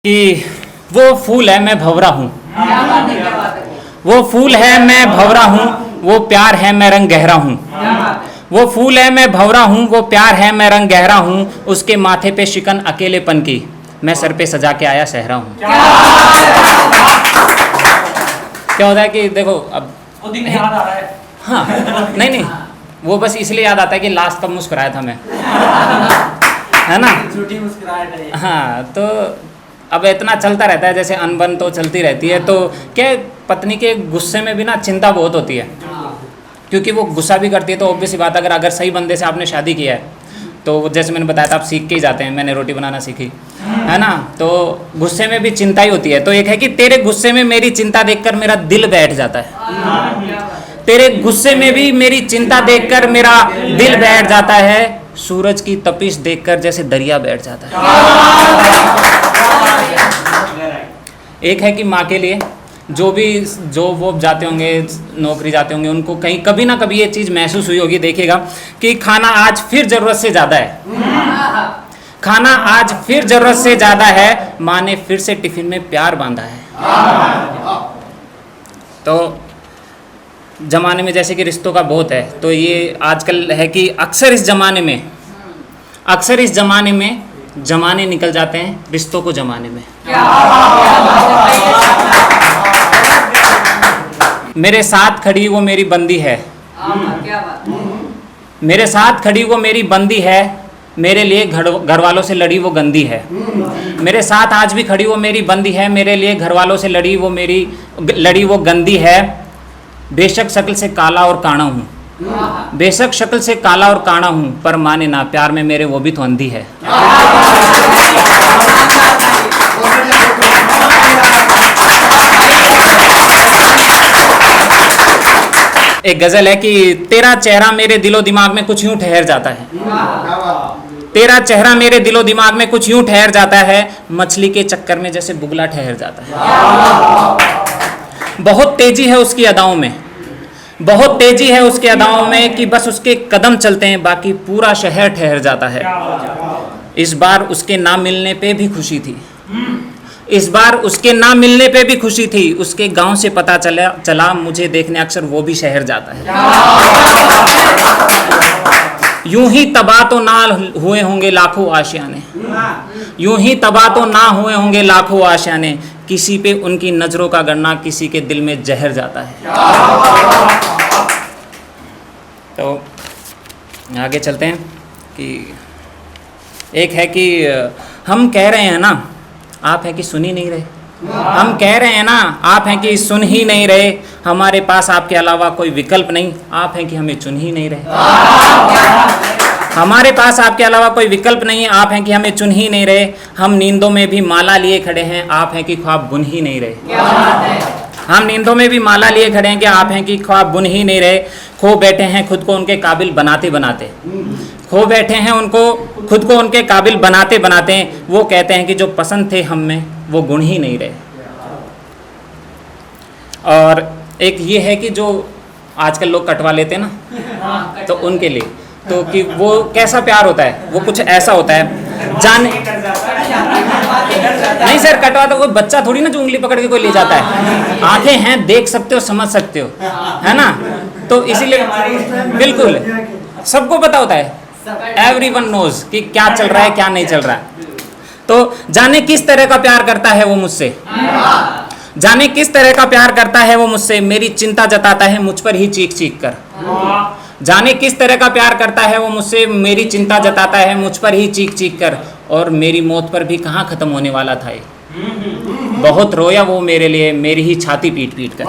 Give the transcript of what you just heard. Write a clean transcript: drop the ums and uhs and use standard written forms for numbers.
कि वो फूल है मैं भंवरा हूँ, वो फूल है मैं भंवरा हूँ, वो प्यार है मैं रंग गहरा हूँ। वो फूल है मैं भंवरा हूँ, वो प्यार है मैं रंग गहरा हूँ। उसके माथे पे शिकन अकेलेपन की, मैं सर पे सजा के आया सहरा हूँ। क्या होता है कि देखो अब वो दिन याद आ रहा है। हाँ नहीं वो बस इसलिए याद आता है कि लास्ट कब मुस्कुराया था मैं, है ना। झूठी मुस्कुराहट है। हाँ तो अब इतना चलता रहता है, जैसे अनबन तो चलती रहती है। तो क्या पत्नी के गुस्से में भी ना चिंता बहुत होती है, क्योंकि वो गुस्सा भी करती है। तो ऑब्वियस बात अगर सही बंदे से आपने शादी किया है तो जैसे मैंने बताया था आप सीख के ही जाते हैं। मैंने रोटी बनाना सीखी है ना, तो गुस्से में भी चिंता ही होती है। तो एक है कि तेरे गुस्से में मेरी चिंता देखकर मेरा दिल बैठ जाता है, तेरे गुस्से में भी मेरी चिंता देखकर मेरा दिल बैठ जाता है। सूरज की तपिश देखकर जैसे दरिया बैठ जाता है। एक है कि माँ के लिए जो वो जाते होंगे, नौकरी जाते होंगे, उनको कहीं कभी ना कभी ये चीज़ महसूस हुई होगी। देखिएगा कि खाना आज फिर ज़रूरत से ज़्यादा है, खाना आज फिर ज़रूरत से ज़्यादा है। माँ ने फिर से टिफिन में प्यार बांधा है। तो ज़माने में जैसे कि रिश्तों का बहुत है, तो ये आजकल है कि अक्सर इस ज़माने में जमाने निकल जाते हैं रिश्तों को जमाने में। मेरे साथ खड़ी वो मेरी बंदी है, मेरे साथ खड़ी वो मेरी बंदी है। मेरे लिए घर वालों से लड़ी वो गंदी है। मेरे साथ आज भी खड़ी वो मेरी बंदी है, मेरे लिए घर वालों से लड़ी वो गंदी है। बेशक शक्ल से काला और काना हूँ, बेशक शक्ल से काला और काना हूँ, पर माने ना प्यार में मेरे वो भी तो अंधी है। एक गजल है कि तेरा चेहरा मेरे दिलो दिमाग में कुछ यूं ठहर जाता है, तेरा चेहरा मेरे दिलो दिमाग में कुछ यूं ठहर जाता है। मछली के चक्कर में जैसे बुगला ठहर जाता है। बहुत तेजी है उसकी अदाओं में, बहुत तेजी है उसके अदाओं में, कि बस उसके कदम चलते हैं बाकी पूरा शहर ठहर जाता है। इस बार उसके ना मिलने पे भी खुशी थी, इस बार उसके ना मिलने पे भी खुशी थी। उसके गांव से पता चला मुझे देखने अक्सर वो भी शहर जाता है। यूं ही तबाह तो ना हुए होंगे लाखों आशियाने, यूं ही तबाह तो ना हुए होंगे लाखों आशियाने। किसी पे उनकी नजरों का गणना किसी के दिल में जहर जाता है। तो आगे चलते हैं कि एक है कि हम कह रहे हैं ना आप हैं कि सुन ही नहीं रहे, हम कह रहे हैं ना आप हैं कि सुन ही नहीं रहे। हमारे पास आपके अलावा कोई विकल्प नहीं, आप हैं कि हमें चुन ही नहीं रहे। हमारे पास आपके अलावा कोई विकल्प नहीं, आप हैं कि हमें चुन ही नहीं रहे। हम नींदों में भी माला लिए खड़े हैं, आप हैं कि ख्वाब बुन ही नहीं रहे। हम नींदों में भी माला लिए खड़े हैं कि आप हैं कि ख्वाब बुन ही नहीं रहे। खो बैठे हैं खुद को उनके काबिल बनाते बनाते, खो बैठे हैं उनको खुद को उनके काबिल बनाते बनाते। वो कहते हैं कि जो पसंद थे हम में वो गुण ही नहीं रहे। और एक ये है कि जो आजकल लोग कटवा लेते हैं ना, तो उनके लिए तो कि वो कैसा प्यार होता है, वो कुछ ऐसा होता है जाने नहीं सर, कटवा तो कोई बच्चा थोड़ी ना जो उंगली पकड़ के कोई ले जाता है। आंखें हैं, देख सकते हो, समझ सकते हो, है ना। तो इसीलिए बिल्कुल सबको पता होता है, एवरीवन नोज कि क्या चल रहा है क्या नहीं चल रहा है। तो जाने किस तरह का प्यार करता है वो मुझसे, जाने किस तरह का प्यार करता है वो मुझसे। मेरी चिंता जताता है मुझ पर ही चीख चीख कर, जाने किस तरह का प्यार करता है वो मुझसे। मेरी चिंता जताता है मुझ पर ही चीख चीख कर, और मेरी मौत पर भी कहाँ खत्म होने वाला था ये। बहुत रोया वो मेरे लिए, मेरी ही छाती पीट पीट कर।